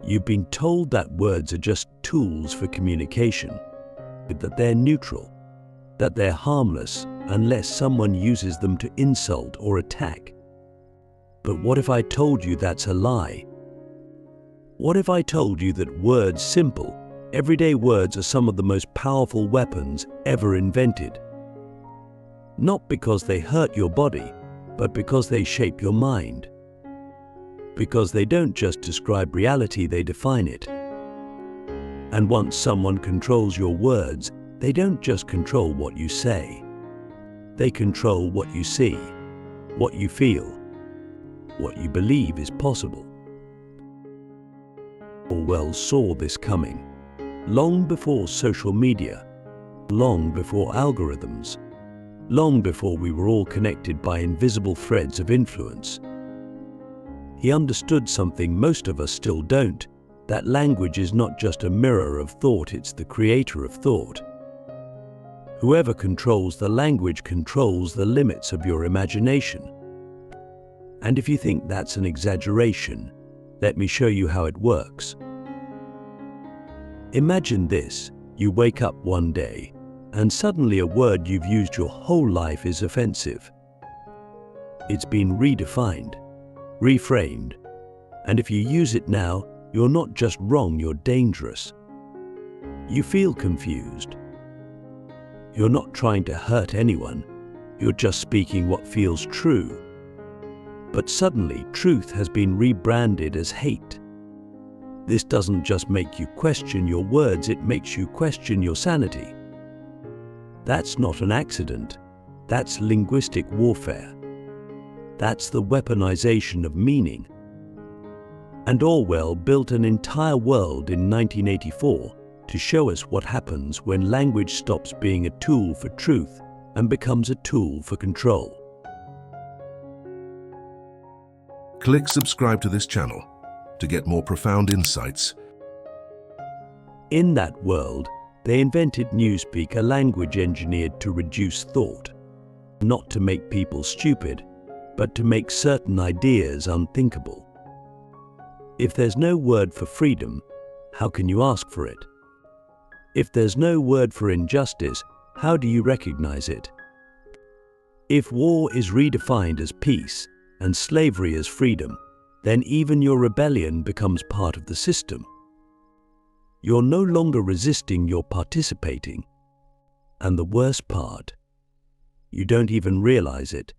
You've been told that words are just tools for communication, that they're neutral, that they're harmless unless someone uses them to insult or attack. But what if I told you that's a lie? What if I told you that words, simple, everyday words, are some of the most powerful weapons ever invented? Not because they hurt your body, but because they shape your mind. Because they don't just describe reality, they define it. And once someone controls your words, they don't just control what you say. They control what you see, what you feel, what you believe is possible. Orwell saw this coming, long before social media, long before algorithms, long before we were all connected by invisible threads of influence. He understood something most of us still don't, that language is not just a mirror of thought, it's the creator of thought. Whoever controls the language controls the limits of your imagination. And if you think that's an exaggeration, let me show you how it works. Imagine this: you wake up one day, and suddenly a word you've used your whole life is offensive. It's been redefined, reframed, and if you use it now, you're not just wrong, you're dangerous. You feel confused. You're not trying to hurt anyone, you're just speaking what feels true. But suddenly, truth has been rebranded as hate. This doesn't just make you question your words, it makes you question your sanity. That's not an accident. That's linguistic warfare. That's the weaponization of meaning. And Orwell built an entire world in 1984 to show us what happens when language stops being a tool for truth and becomes a tool for control. Click subscribe to this channel to get more profound insights. In that world, they invented Newspeak, a language engineered to reduce thought, not to make people stupid, but to make certain ideas unthinkable. If there's no word for freedom, how can you ask for it? If there's no word for injustice, how do you recognize it? If war is redefined as peace and slavery as freedom, then even your rebellion becomes part of the system. You're no longer resisting, you're participating. And the worst part, you don't even realize it.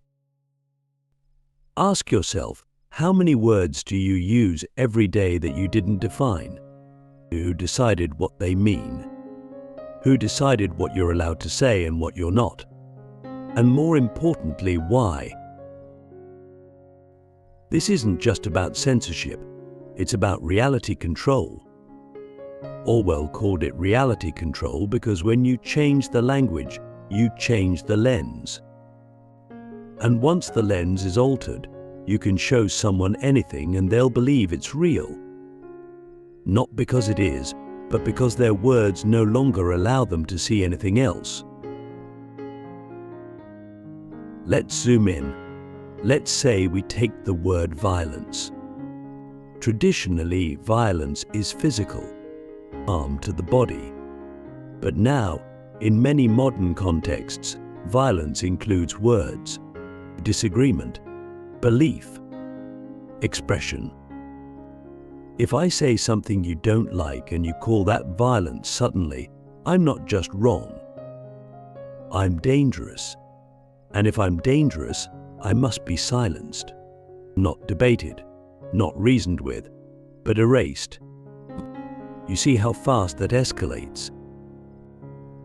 Ask yourself, how many words do you use every day that you didn't define? Who decided what they mean? Who decided what you're allowed to say and what you're not? And more importantly, why? This isn't just about censorship, it's about reality control. Orwell called it reality control because when you change the language, you change the lens. And once the lens is altered, you can show someone anything and they'll believe it's real. Not because it is, but because their words no longer allow them to see anything else. Let's zoom in. Let's say we take the word violence. Traditionally, violence is physical, harm to the body. But now, in many modern contexts, violence includes words, disagreement, belief, expression. If I say something you don't like and you call that violence, suddenly, I'm not just wrong. I'm dangerous. And if I'm dangerous, I must be silenced. Not debated, not reasoned with, but erased. You see how fast that escalates?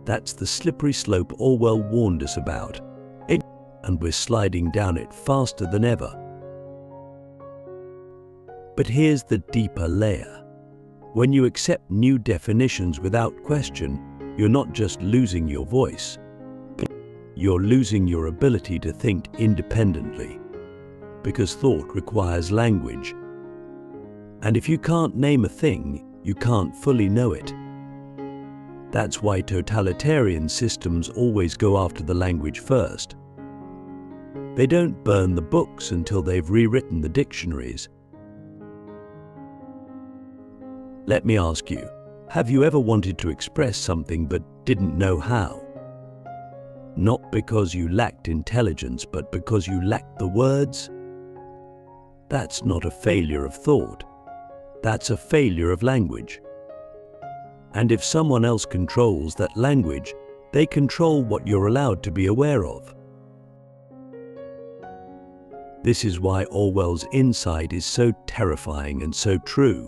That's the slippery slope Orwell warned us about. And we're sliding down it faster than ever. But here's the deeper layer. When you accept new definitions without question, you're not just losing your voice. You're losing your ability to think independently. Because thought requires language. And if you can't name a thing, you can't fully know it. That's why totalitarian systems always go after the language first. They don't burn the books until they've rewritten the dictionaries. Let me ask you, have you ever wanted to express something but didn't know how? Not because you lacked intelligence, but because you lacked the words? That's not a failure of thought. That's a failure of language. And if someone else controls that language, they control what you're allowed to be aware of. This is why Orwell's insight is so terrifying and so true.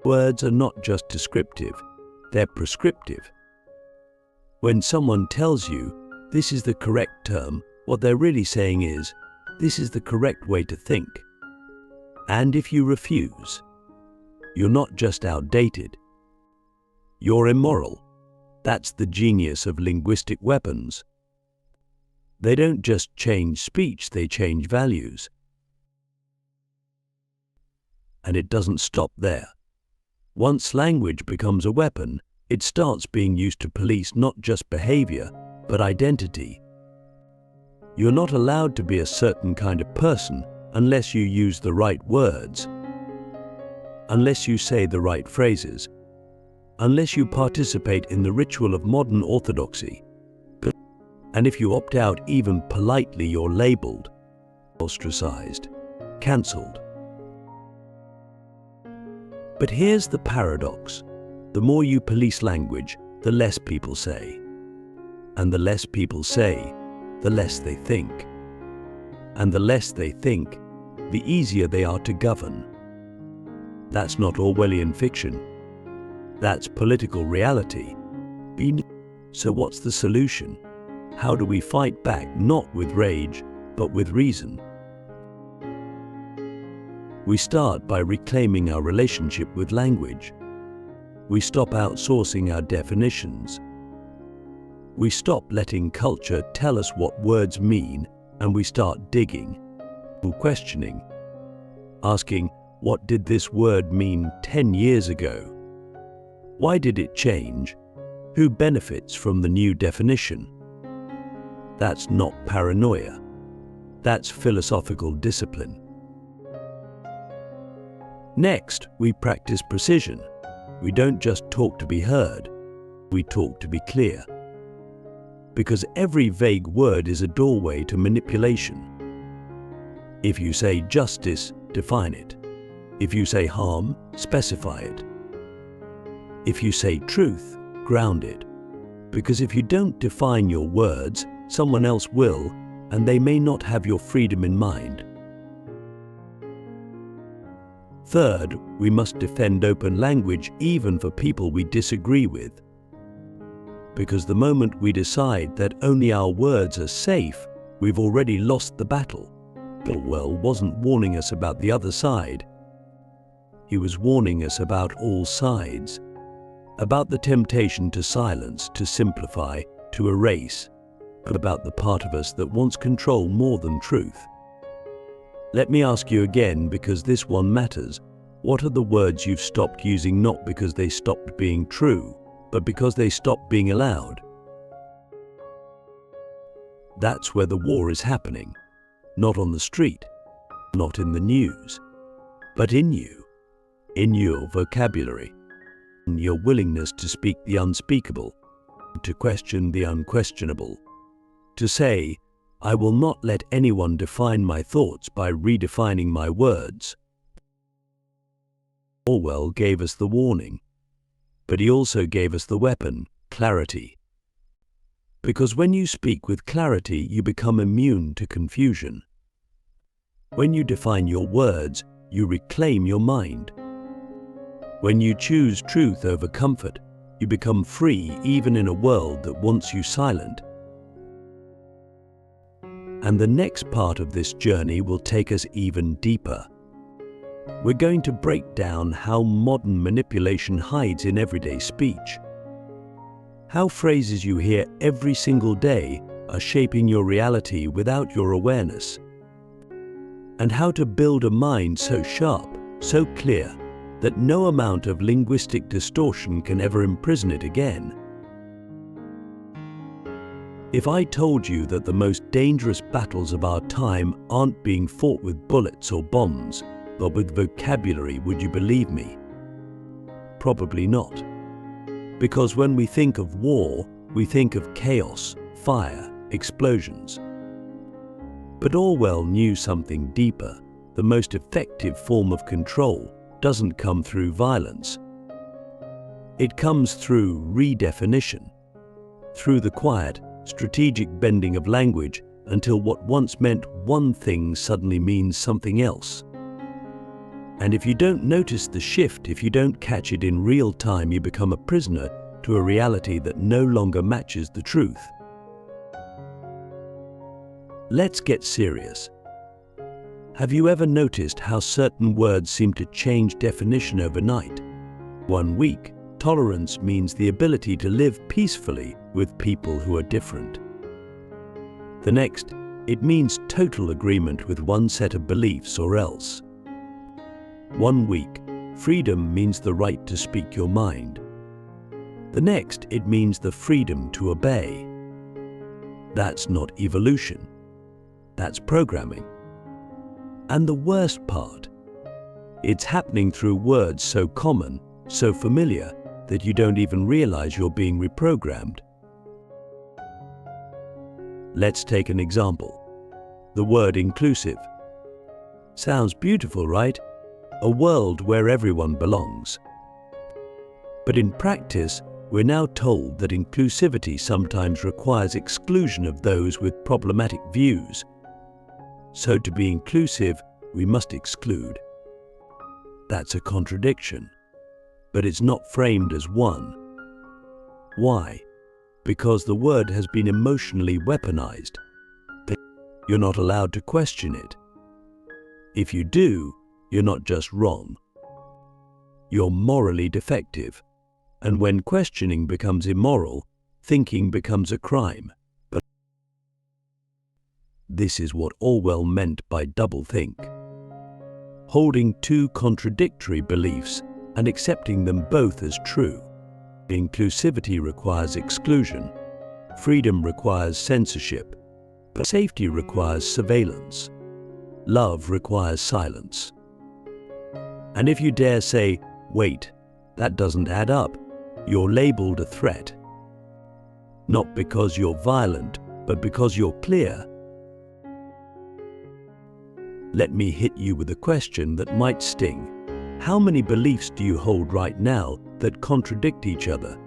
Words are not just descriptive, they're prescriptive. When someone tells you, this is the correct term, what they're really saying is, this is the correct way to think. And if you refuse, you're not just outdated, you're immoral. That's the genius of linguistic weapons. They don't just change speech, they change values. And it doesn't stop there. Once language becomes a weapon, it starts being used to police not just behavior, but identity. You're not allowed to be a certain kind of person unless you use the right words, unless you say the right phrases, unless you participate in the ritual of modern orthodoxy. And if you opt out even politely, you're labeled, ostracized, cancelled. But here's the paradox. The more you police language, the less people say. And the less people say, the less they think. And the less they think, the easier they are to govern. That's not Orwellian fiction. That's political reality. So what's the solution? How do we fight back, not with rage, but with reason? We start by reclaiming our relationship with language. We stop outsourcing our definitions. We stop letting culture tell us what words mean, and we start digging, questioning, asking, what did this word mean 10 years ago? Why did it change? Who benefits from the new definition? That's not paranoia. That's philosophical discipline. Next, we practice precision. We don't just talk to be heard, we talk to be clear. Because every vague word is a doorway to manipulation. If you say justice, define it. If you say harm, specify it. If you say truth, ground it. Because if you don't define your words, someone else will, and they may not have your freedom in mind. Third, we must defend open language even for people we disagree with. Because the moment we decide that only our words are safe, we've already lost the battle. Orwell wasn't warning us about the other side. He was warning us about all sides, about the temptation to silence, to simplify, to erase, but about the part of us that wants control more than truth. Let me ask you again, because this one matters. What are the words you've stopped using, not because they stopped being true, but because they stopped being allowed? That's where the war is happening. Not on the street, not in the news, but in you, in your vocabulary, in your willingness to speak the unspeakable, to question the unquestionable, to say, I will not let anyone define my thoughts by redefining my words. Orwell gave us the warning, but he also gave us the weapon, clarity. Because when you speak with clarity, you become immune to confusion. When you define your words, you reclaim your mind. When you choose truth over comfort, you become free even in a world that wants you silent. And the next part of this journey will take us even deeper. We're going to break down how modern manipulation hides in everyday speech. How phrases you hear every single day are shaping your reality without your awareness. And how to build a mind so sharp, so clear, that no amount of linguistic distortion can ever imprison it again. If I told you that the most dangerous battles of our time aren't being fought with bullets or bombs, but with vocabulary, would you believe me? Probably not. Because when we think of war, we think of chaos, fire, explosions. But Orwell knew something deeper. The most effective form of control doesn't come through violence. It comes through redefinition, through the quiet, strategic bending of language until what once meant one thing suddenly means something else. And if you don't notice the shift, if you don't catch it in real time, you become a prisoner to a reality that no longer matches the truth. Let's get serious. Have you ever noticed how certain words seem to change definition overnight? 1 week, tolerance means the ability to live peacefully with people who are different. The next, it means total agreement with one set of beliefs or else. 1 week, freedom means the right to speak your mind. The next, it means the freedom to obey. That's not evolution. That's programming. And the worst part, it's happening through words so common, so familiar, that you don't even realize you're being reprogrammed. Let's take an example. The word inclusive. Sounds beautiful, right? A world where everyone belongs. But in practice, we're now told that inclusivity sometimes requires exclusion of those with problematic views. So to be inclusive, we must exclude. That's a contradiction, but it's not framed as one. Why? Because the word has been emotionally weaponized. You're not allowed to question it. If you do, you're not just wrong. You're morally defective. And when questioning becomes immoral, thinking becomes a crime. But this is what Orwell meant by doublethink. Holding two contradictory beliefs and accepting them both as true. Inclusivity requires exclusion. Freedom requires censorship. But safety requires surveillance. Love requires silence. And if you dare say, wait, that doesn't add up, you're labeled a threat. Not because you're violent, but because you're clear. Let me hit you with a question that might sting. How many beliefs do you hold right now that contradict each other?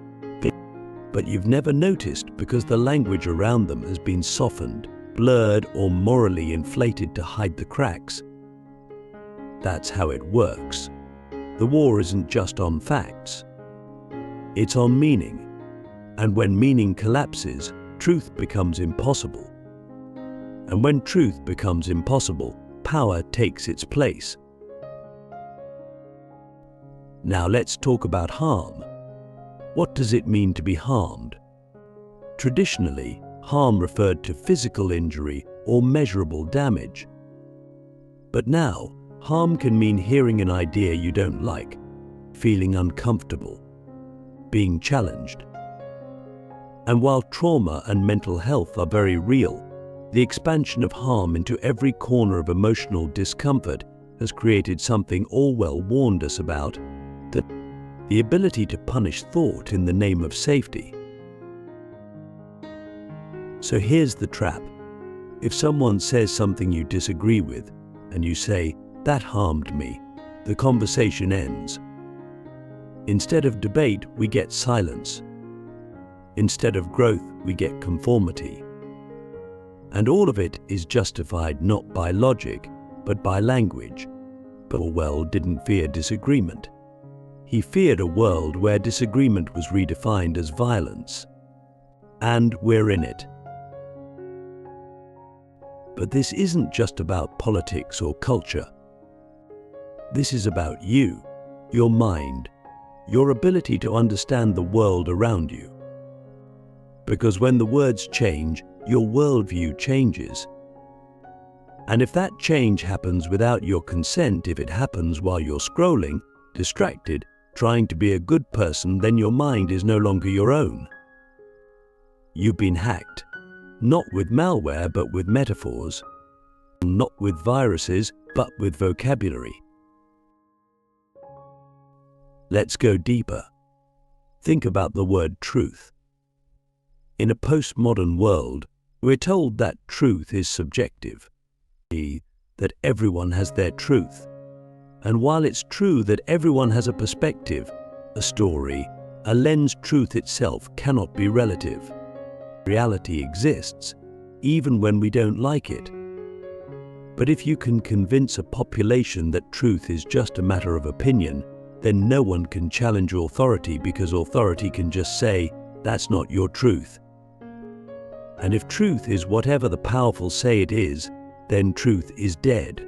But you've never noticed because the language around them has been softened, blurred, or morally inflated to hide the cracks. That's how it works. The war isn't just on facts. It's on meaning. And when meaning collapses, truth becomes impossible. And when truth becomes impossible, power takes its place. Now let's talk about harm. What does it mean to be harmed? Traditionally, harm referred to physical injury or measurable damage. But now, harm can mean hearing an idea you don't like, feeling uncomfortable, being challenged. And while trauma and mental health are very real, the expansion of harm into every corner of emotional discomfort has created something Orwell warned us about, the ability to punish thought in the name of safety. So here's the trap. If someone says something you disagree with, and you say, "That harmed me," the conversation ends. Instead of debate, we get silence. Instead of growth, we get conformity. And all of it is justified not by logic, but by language. But Orwell didn't fear disagreement. He feared a world where disagreement was redefined as violence. And we're in it. But this isn't just about politics or culture. This is about you, your mind, your ability to understand the world around you. Because when the words change, your worldview changes. And if that change happens without your consent, if it happens while you're scrolling, distracted, trying to be a good person, then your mind is no longer your own. You've been hacked, not with malware but with metaphors, not with viruses but with vocabulary. Let's go deeper. Think about the word truth. In a postmodern world, we're told that truth is subjective, that everyone has their truth. And while it's true that everyone has a perspective, a story, a lens, truth itself cannot be relative. Reality exists, even when we don't like it. But if you can convince a population that truth is just a matter of opinion, then no one can challenge authority, because authority can just say, "That's not your truth." And if truth is whatever the powerful say it is, then truth is dead.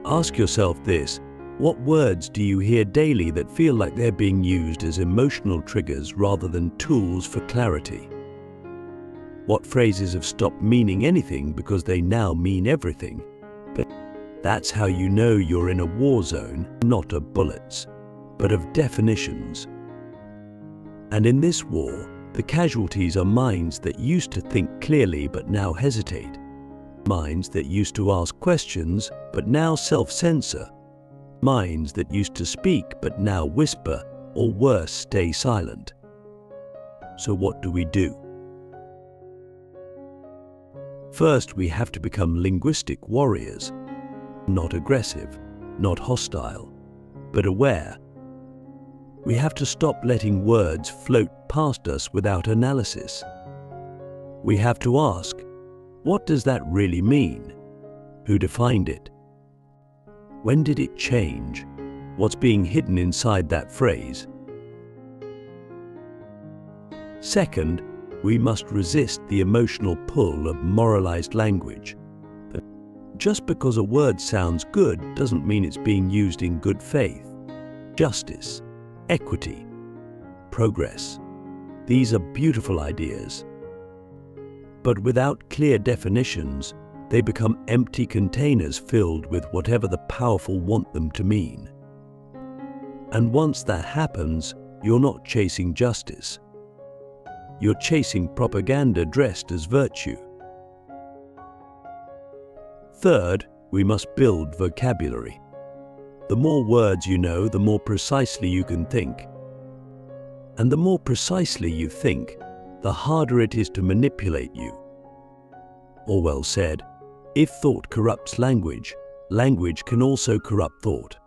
Ask yourself this: what words do you hear daily that feel like they're being used as emotional triggers rather than tools for clarity? What phrases have stopped meaning anything because they now mean everything? But that's how you know you're in a war zone, not of bullets, but of definitions. And in this war, the casualties are minds that used to think clearly but now hesitate. Minds that used to ask questions but now self-censor. Minds that used to speak but now whisper, or worse, stay silent. So what do we do? First, we have to become linguistic warriors. Not aggressive, not hostile, but aware. We have to stop letting words float past us without analysis. We have to ask, what does that really mean? Who defined it? When did it change? What's being hidden inside that phrase? Second, we must resist the emotional pull of moralized language. Just because a word sounds good doesn't mean it's being used in good faith. Justice, equity, progress. These are beautiful ideas. But without clear definitions, they become empty containers filled with whatever the powerful want them to mean. And once that happens, you're not chasing justice. You're chasing propaganda dressed as virtue. Third, we must build vocabulary. The more words you know, the more precisely you can think. And the more precisely you think, the harder it is to manipulate you. Orwell said, "If thought corrupts language, language can also corrupt thought."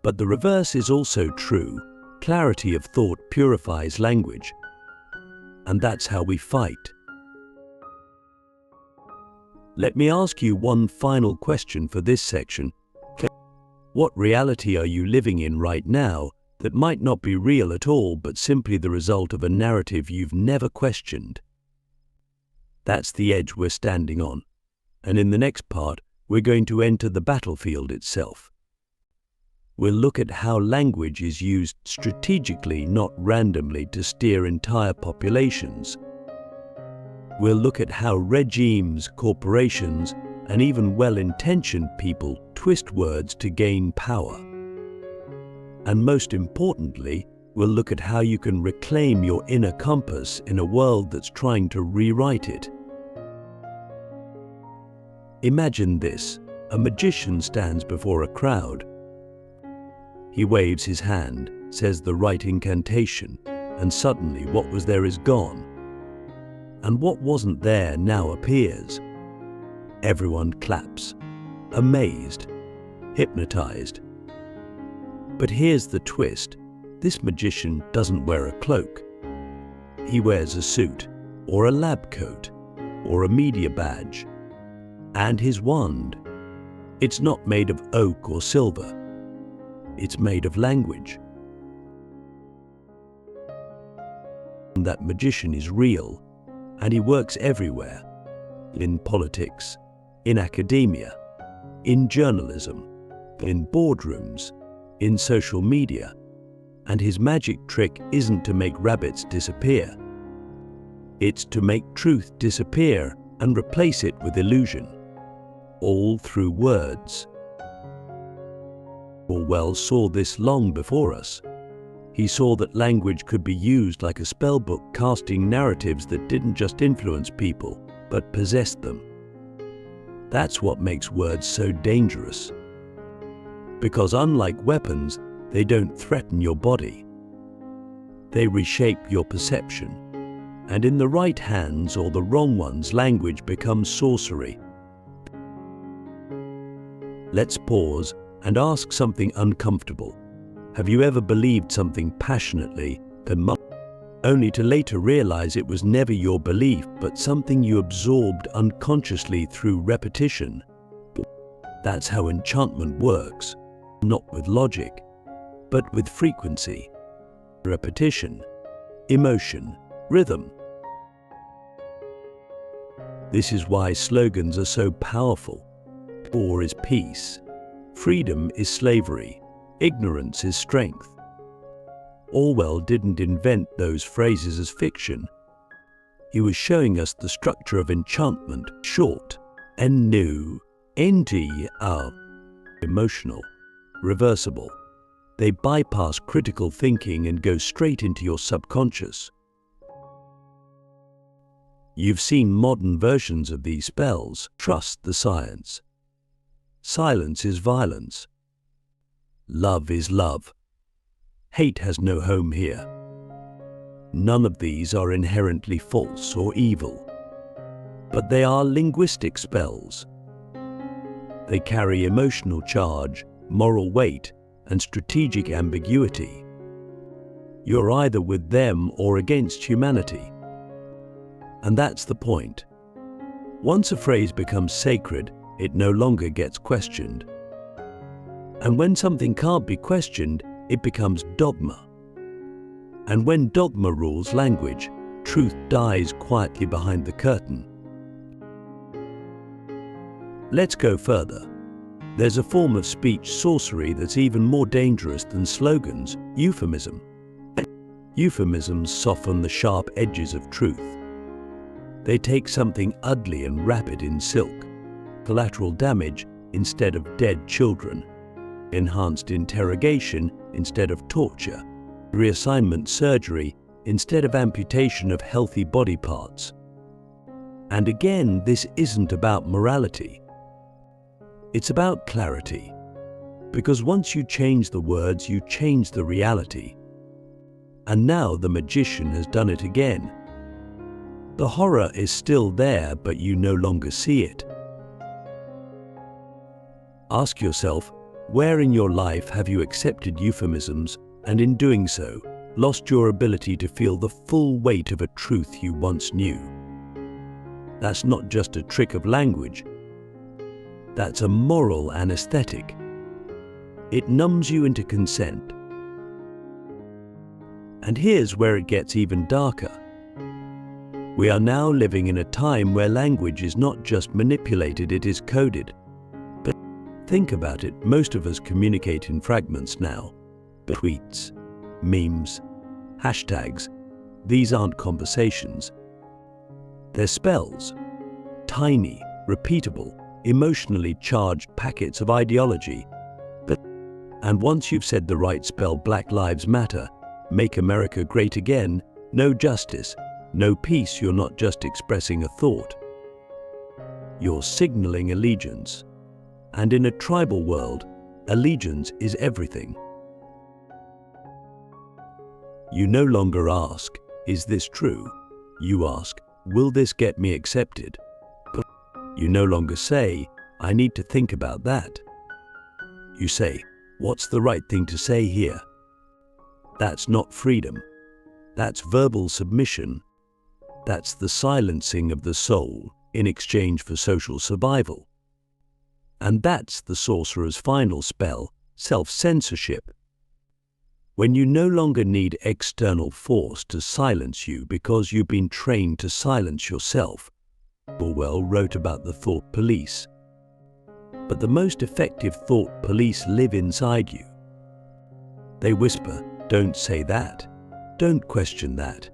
But the reverse is also true. Clarity of thought purifies language. And that's how we fight. Let me ask you one final question for this section. What reality are you living in right now that might not be real at all, but simply the result of a narrative you've never questioned? That's the edge we're standing on. And in the next part, we're going to enter the battlefield itself. We'll look at how language is used strategically, not randomly, to steer entire populations. We'll look at how regimes, corporations, and even well-intentioned people twist words to gain power. And most importantly, we'll look at how you can reclaim your inner compass in a world that's trying to rewrite it. Imagine this: a magician stands before a crowd. He waves his hand, says the right incantation, and suddenly what was there is gone. And what wasn't there now appears. Everyone claps, amazed, hypnotized. But here's the twist: this magician doesn't wear a cloak. He wears a suit, or a lab coat, or a media badge. And his wand, it's not made of oak or silver. It's made of language. And that magician is real, and he works everywhere. In politics, in academia, in journalism, in boardrooms, in social media. And his magic trick isn't to make rabbits disappear. It's to make truth disappear and replace it with illusion. All through words. Orwell saw this long before us. He saw that language could be used like a spellbook, casting narratives that didn't just influence people, but possessed them. That's what makes words so dangerous. because unlike weapons, they don't threaten your body. They reshape your perception. And in the right hands or the wrong ones, language becomes sorcery. Let's pause and ask something uncomfortable. Have you ever believed something passionately, only to later realize it was never your belief, but something you absorbed unconsciously through repetition? That's how enchantment works, not with logic, but with frequency, repetition, emotion, rhythm. This is why slogans are so powerful. War is peace. Freedom is slavery. Ignorance is strength. Orwell didn't invent those phrases as fiction. He was showing us the structure of enchantment, short, and new, emotional, reversible. They bypass critical thinking and go straight into your subconscious. You've seen modern versions of these spells. Trust the science. Silence is violence. Love is love. Hate has no home here. None of these are inherently false or evil, but they are linguistic spells. They carry emotional charge, moral weight, and strategic ambiguity. You're either with them or against humanity. And that's the point. Once a phrase becomes sacred, it no longer gets questioned. And when something can't be questioned, it becomes dogma. And when dogma rules language, truth dies quietly behind the curtain. Let's go further. There's a form of speech sorcery that's even more dangerous than slogans: euphemism. Euphemisms soften the sharp edges of truth. They take something ugly and wrap it in silk. Collateral damage instead of dead children. Enhanced interrogation instead of torture. Reassignment surgery instead of amputation of healthy body parts. And again, this isn't about morality. It's about clarity. Because once you change the words, you change the reality. And now the magician has done it again. The horror is still there, but you no longer see it. Ask yourself, where in your life have you accepted euphemisms and in doing so, lost your ability to feel the full weight of a truth you once knew? That's not just a trick of language. That's a moral anesthetic. It numbs you into consent. And here's where it gets even darker. We are now living in a time where language is not just manipulated, it is coded. But think about it, most of us communicate in fragments now. Tweets, memes, hashtags. These aren't conversations. They're spells. Tiny, repeatable, emotionally charged packets of ideology. And once you've said the right spell, Black Lives Matter, Make America Great Again, no justice, no peace, you're not just expressing a thought. You're signaling allegiance. And in a tribal world, allegiance is everything. You no longer ask, is this true? You ask, will this get me accepted? You no longer say, I need to think about that. You say, what's the right thing to say here? That's not freedom. That's verbal submission. That's the silencing of the soul in exchange for social survival. And that's the sorcerer's final spell, self-censorship. When you no longer need external force to silence you because you've been trained to silence yourself. Orwell wrote about the thought police. But the most effective thought police live inside you. They whisper, don't say that. Don't question that.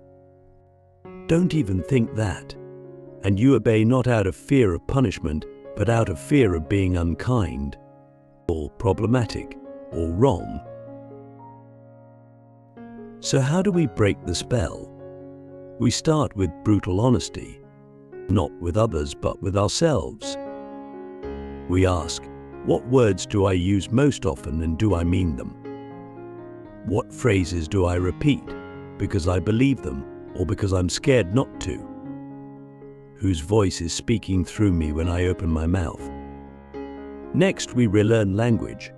Don't even think that. And you obey not out of fear of punishment, but out of fear of being unkind, or problematic, or wrong. So how do we break the spell? We start with brutal honesty, not with others but with ourselves. We ask, What words do I use most often and do I mean them? What phrases do I repeat because I believe them or because I'm scared not to? Whose voice is speaking through me when I open my mouth? Next, we relearn language.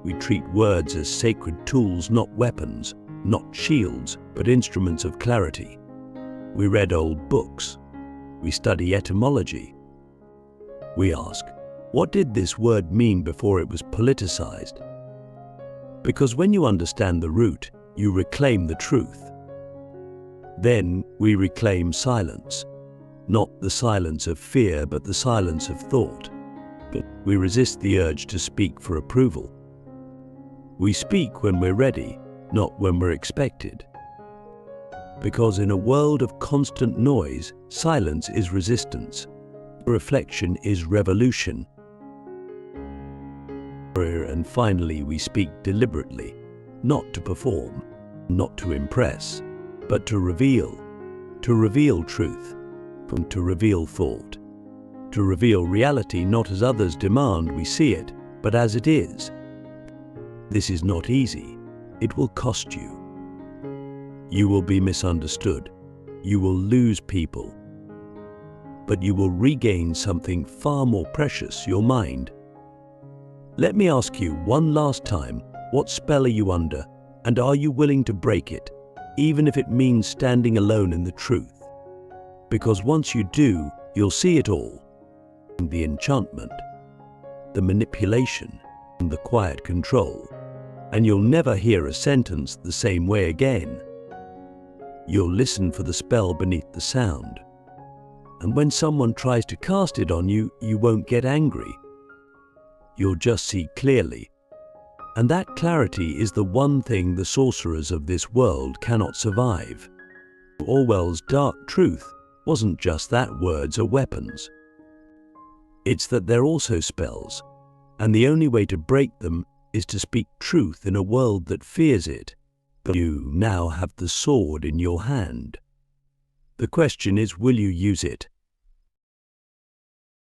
We treat words as sacred tools, not weapons, not shields, but instruments of clarity. We read old books. We study etymology. We ask, what did this word mean before it was politicized? Because when you understand the root, you reclaim the truth. Then we reclaim silence. Not the silence of fear, but the silence of thought. We resist the urge to speak for approval. We speak when we're ready, not when we're expected. Because in a world of constant noise, silence is resistance. Reflection is revolution. And finally, we speak deliberately, not to perform, not to impress, but to reveal truth, to reveal thought, to reveal reality not as others demand we see it, but as it is. This is not easy. It will cost you. You will be misunderstood. You will lose people. But you will regain something far more precious, your mind. Let me ask you one last time, what spell are you under, and are you willing to break it, even if it means standing alone in the truth? Because once you do, you'll see it all. The enchantment, the manipulation, and the quiet control. And you'll never hear a sentence the same way again. You'll listen for the spell beneath the sound. And when someone tries to cast it on you, you won't get angry. You'll just see clearly. And that clarity is the one thing the sorcerers of this world cannot survive. Orwell's dark truth wasn't just that words are weapons. It's that they're also spells, and the only way to break them is to speak truth in a world that fears it. But you now have the sword in your hand. The question is, will you use it?